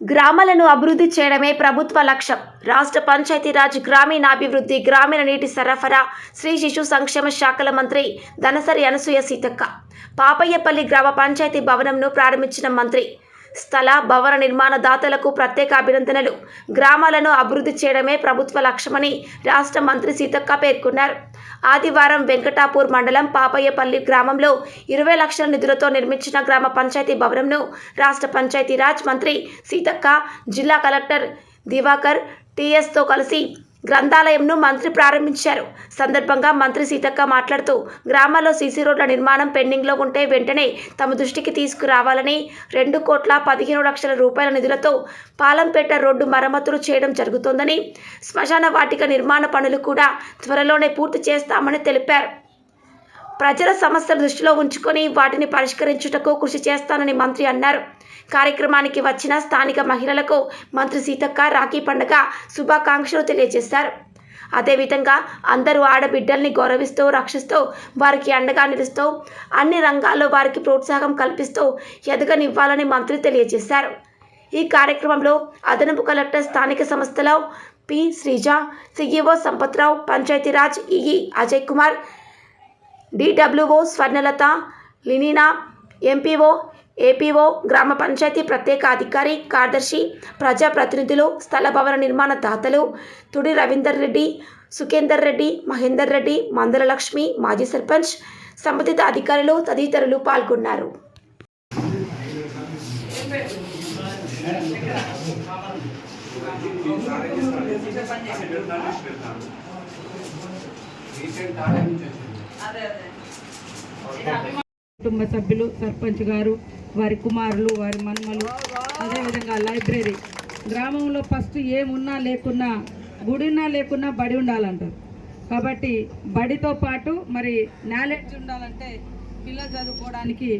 గ్రామాలను అభివృద్ధి చేయడమే ప్రభుత్వ లక్ష్యం. రాష్ట్ర పంచాయతీరాజ్, గ్రామీణాభివృద్ధి, గ్రామీణ నీటి సరఫరా, స్త్రీ శిశు సంక్షేమ శాఖల మంత్రి ధనసరి అనసూయ సీతక్క పాపయ్యపల్లి గ్రామ పంచాయతీ భవనంను ప్రారంభించిన మంత్రి. స్థల, భవన నిర్మాణ దాతలకు ప్రత్యేక అభినందనలు. గ్రామాలను అభివృద్ధి చేయడమే ప్రభుత్వ లక్ష్యమని రాష్ట్ర మంత్రి సీతక్క పేర్కొన్నారు. ఆదివారం వెంకటాపూర్ మండలం పాపయ్యపల్లి గ్రామంలో 20 లక్షల నిధులతో నిర్మించిన గ్రామ పంచాయతీ భవనంను రాష్ట్ర పంచాయతీరాజ్ మంత్రి సీతక్క, జిల్లా కలెక్టర్ దివాకర్ టీఎస్తో కలిసి గ్రంథాలయంను మంత్రి ప్రారంభించారు. సందర్భంగా మంత్రి సీతక్క మాట్లాడుతూ, గ్రామాల్లో సీసీ రోడ్ల నిర్మాణం పెండింగ్లో ఉంటే వెంటనే తమ దృష్టికి తీసుకురావాలని, 2,15,00,000 రూపాయల నిధులతో పాలంపేట రోడ్డు మరమ్మతులు చేయడం జరుగుతోందని, శ్మశాన వాటిక నిర్మాణ పనులు కూడా త్వరలోనే పూర్తి చేస్తామని తెలిపారు. ప్రజల సమస్యలు దృష్టిలో ఉంచుకొని వాటిని పరిష్కరించుటకు కృషి చేస్తానని మంత్రి అన్నారు. కార్యక్రమానికి వచ్చిన స్థానిక మహిళలకు మంత్రి సీతక్క రాఖీ పండుగ శుభాకాంక్షలు తెలియజేశారు. అదేవిధంగా అందరూ ఆడబిడ్డల్ని గౌరవిస్తూ, రక్షిస్తూ, వారికి అండగా నిలుస్తూ, అన్ని రంగాల్లో వారికి ప్రోత్సాహం కల్పిస్తూ ఎదగనివ్వాలని మంత్రి తెలియజేశారు. ఈ కార్యక్రమంలో అదనపు కలెక్టర్, స్థానిక సంస్థల P Sreeja, CEO Sampathrao, Panchayati Raj EE Ajay Kumar, DWO Swarnalatha, Linina, MPO, APO, గ్రామ పంచాయతీ ప్రత్యేక అధికారి, కార్యదర్శి, ప్రజాప్రతినిధులు, స్థల భవన నిర్మాణ దాతలు, తుడి రవీందర్ రెడ్డి, సుఖేందర్ రెడ్డి, మహేందర్ రెడ్డి, మందల లక్ష్మి, మాజీ సర్పంచ్, సంబంధిత అధికారులు తదితరులు పాల్గొన్నారు. కుటుంబ సభ్యులు, సర్పంచ్ గారు, వారి కుమారులు, వారి మన్మలు, అదేవిధంగా లైబ్రరీ. గ్రామంలో ఫస్ట్ ఏమున్నా లేకున్నా, గుడి ఉన్నా లేకున్నా బడి ఉండాలంటారు. కాబట్టి బడితో పాటు మరి నాలెడ్జ్ ఉండాలంటే పిల్లలు చదువుకోవడానికి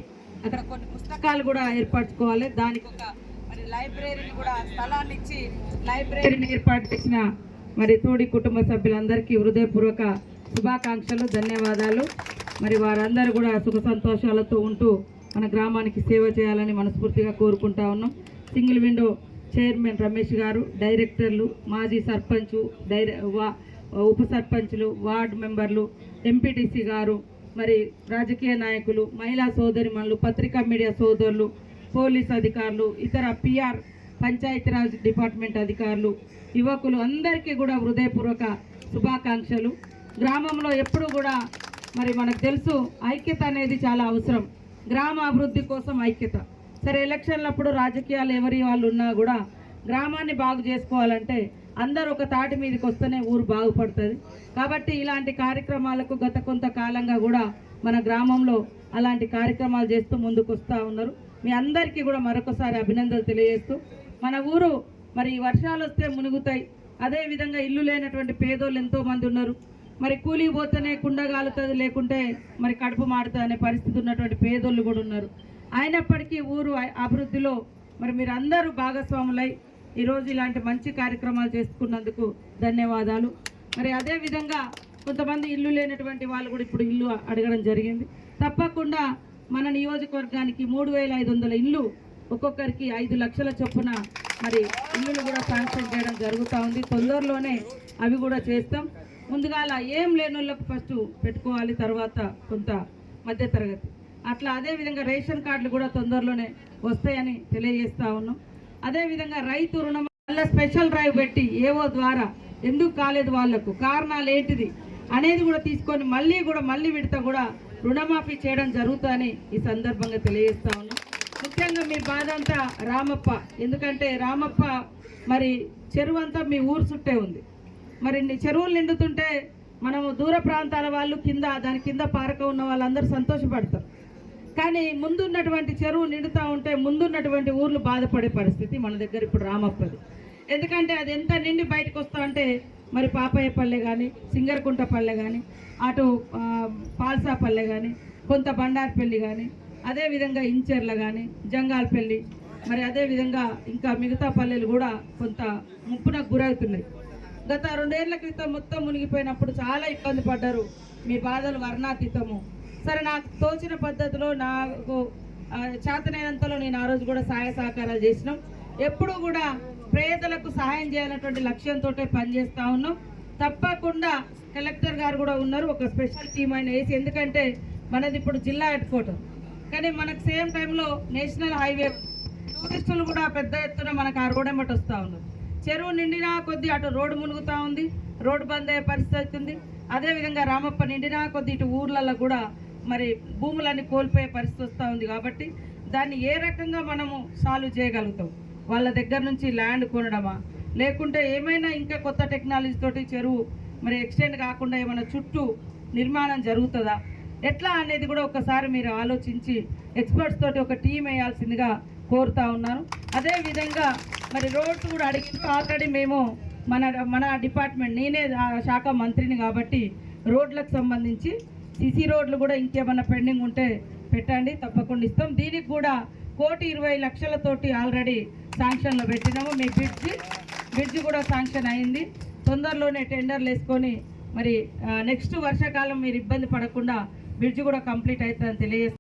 అక్కడ కొన్ని పుస్తకాలు కూడా ఏర్పరచుకోవాలి. దానికి ఒక మరి లైబ్రరీని కూడా స్థలాన్ని ఇచ్చి లైబ్రరీని ఏర్పాటు చేసిన మరి తోడి కుటుంబ సభ్యులందరికీ హృదయపూర్వక శుభాకాంక్షలు, ధన్యవాదాలు. మరి వారందరూ కూడా సుఖ సంతోషాలతో ఉంటూ మన గ్రామానికి సేవ చేయాలని మనస్ఫూర్తిగా కోరుకుంటా ఉన్నాం. సింగిల్ విండో చైర్మన్ రమేష్ గారు, డైరెక్టర్లు, మాజీ సర్పంచ్, ఉప సర్పంచ్లు, వార్డు మెంబర్లు, ఎంపీటీసీ గారు, మరి రాజకీయ నాయకులు, మహిళా సోదరిమణులు, పత్రికా మీడియా సోదరులు, పోలీస్ అధికారులు, ఇతర పిఆర్ పంచాయతీరాజ్ డిపార్ట్మెంట్ అధికారులు, యువకులు అందరికీ కూడా హృదయపూర్వక శుభాకాంక్షలు. గ్రామంలో ఎప్పుడు కూడా మరి మనకు తెలుసు ఐక్యత అనేది చాలా అవసరం. గ్రామ అభివృద్ధి కోసం ఐక్యత. సరే, ఎలక్షన్లప్పుడు రాజకీయాలు ఎవరి వాళ్ళు ఉన్నా కూడా గ్రామాన్ని బాగు చేసుకోవాలంటే అందరూ ఒక తాటి మీదకి వస్తేనే ఊరు బాగుపడుతుంది. కాబట్టి ఇలాంటి కార్యక్రమాలకు గత కొంతకాలంగా కూడా మన గ్రామంలో అలాంటి కార్యక్రమాలు చేస్తూ ముందుకు వస్తూ ఉన్నారు. మీ అందరికీ కూడా మరొకసారి అభినందనలు తెలియజేస్తూ, మన ఊరు మరి వర్షాలు వస్తే మునుగుతాయి. అదేవిధంగా ఇల్లు లేనటువంటి పేదోళ్ళు ఎంతోమంది ఉన్నారు. మరి కూలికి పోతేనే కుండ కాలుతుంది, లేకుంటే మరి కడుపు మాడుతుంది అనే పరిస్థితి ఉన్నటువంటి పేదోళ్ళు కూడా ఉన్నారు. అయినప్పటికీ ఊరు అభివృద్ధిలో మరి మీరు అందరూ భాగస్వాములై ఈరోజు ఇలాంటి మంచి కార్యక్రమాలు చేసుకున్నందుకు ధన్యవాదాలు. మరి అదేవిధంగా కొంతమంది ఇల్లు లేనటువంటి వాళ్ళు కూడా ఇప్పుడు ఇల్లు అడగడం జరిగింది. తప్పకుండా మన నియోజకవర్గానికి 3,500 ఇల్లు, ఒక్కొక్కరికి 5 లక్షల చొప్పున మరి ఇల్లులు కూడా శాంక్షన్ చేయడం జరుగుతూ ఉంది. తొందరలోనే అవి కూడా చేస్తాం. ముందుగా ఏం లేని వాళ్ళకు ఫస్ట్ పెట్టుకోవాలి, తర్వాత కొంత మధ్యతరగతి అట్లా. అదేవిధంగా రేషన్ కార్డులు కూడా తొందరలోనే వస్తాయని తెలియజేస్తూ ఉన్నాం. అదేవిధంగా రైతు రుణం వల్ల స్పెషల్ డ్రైవ్ పెట్టి ఏవో ద్వారా ఎందుకు కాలేదు, వాళ్లకు కారణాలు ఏంటిది అనేది కూడా తీసుకొని మళ్ళీ విడత కూడా రుణమాఫీ చేయడం జరుగుతుందని ఈ సందర్భంగా తెలియజేస్తా ఉన్నాం. ముఖ్యంగా మీ బాధ అంతా రామప్ప. ఎందుకంటే రామప్ప మరి చెరువు అంతా మీ ఊరు చుట్టే ఉంది. మరి చెరువులు నిండుతుంటే మనము దూర ప్రాంతాల వాళ్ళు దాని కింద పారక ఉన్న వాళ్ళందరూ సంతోషపడతారు. కానీ ముందున్నటువంటి చెరువు నిండుతూ ఉంటే ముందున్నటువంటి ఊర్లు బాధపడే పరిస్థితి మన దగ్గర ఇప్పుడు రామప్పది. ఎందుకంటే అది ఎంత నిండి బయటకు వస్తా అంటే మరి పాపయ్యపల్లె కానీ, సింగరకుంటపల్లె కానీ, అటు పాల్సాపల్లె కానీ, కొంత బండార్పల్లి కానీ, అదేవిధంగా ఇంచెర్ల కానీ, జంగాల్పల్లి, మరి అదేవిధంగా ఇంకా మిగతా పల్లెలు కూడా కొంత ముప్పునకు గురవుతున్నాయి. గత 2 ఏళ్ల క్రితం మొత్తం మునిగిపోయినప్పుడు చాలా ఇబ్బంది పడ్డారు. మీ బాధలు వర్ణాతీతము. సరే, నాకు తోచిన పద్ధతిలో నాకు చేతనైనంతలో నేను ఆ రోజు కూడా సహాయ సహకారాలు చేసినాం. ఎప్పుడు కూడా పేదలకు సహాయం చేయాలన్నటువంటి లక్ష్యంతో పనిచేస్తూ ఉన్నాం. తప్పకుండా కలెక్టర్ గారు కూడా ఉన్నారు, ఒక స్పెషల్ టీం ఆయన వేసి, ఎందుకంటే మనది ఇప్పుడు జిల్లా హెడ్ క్వార్టర్, కానీ మనకు సేమ్ టైంలో నేషనల్ హైవే, టూరిస్టులు కూడా పెద్ద ఎత్తున మనకు ఆ రోడ్ ఎమ్మటి వస్తూ ఉన్నారు. చెరువు నిండినా కొద్దీ అటు రోడ్డు మునుగుతూ ఉంది, రోడ్డు బంద్ అయ్యే పరిస్థితి అవుతుంది. అదేవిధంగా రామప్ప నిండినా కొద్దీ ఇటు ఊర్లలో కూడా మరి భూములన్నీ కోల్పోయే పరిస్థితి వస్తూ ఉంది. కాబట్టి దాన్ని ఏ రకంగా మనము సాల్వ్ చేయగలుగుతాం? వాళ్ళ దగ్గర నుంచి ల్యాండ్ కొనడమా, లేకుంటే ఏమైనా ఇంకా కొత్త టెక్నాలజీ తోటి చెరువు మరి ఎక్స్టెండ్ కాకుండా ఏమైనా చుట్టూ నిర్మాణం జరుగుతుందా, ఎట్లా అనేది కూడా ఒకసారి మీరు ఆలోచించి ఎక్స్పర్ట్స్ తోటి ఒక టీం వేయాల్సిందిగా కోరుతా ఉన్నాను. అదేవిధంగా మరి రోడ్స్ కూడా అడిగి ఆల్రెడీ మేము మన డిపార్ట్మెంట్, నేనే శాఖ మంత్రిని కాబట్టి రోడ్లకు సంబంధించి సిసి రోడ్లు కూడా ఇంకేమన్నా పెండింగ్ ఉంటే పెట్టండి, తప్పకుండా ఇస్తాం. దీనికి కూడా 1,20,00,000తోటి ఆల్రెడీ శాంక్షన్లో పెట్టినాము. మీ బ్రిడ్జి కూడా శాంక్షన్ అయింది. తొందరలోనే టెండర్లు వేసుకొని మరి నెక్స్ట్ వర్షాకాలం మీరు ఇబ్బంది పడకుండా బ్రిడ్జి కూడా కంప్లీట్ అవుతుందని తెలియజేస్తాం.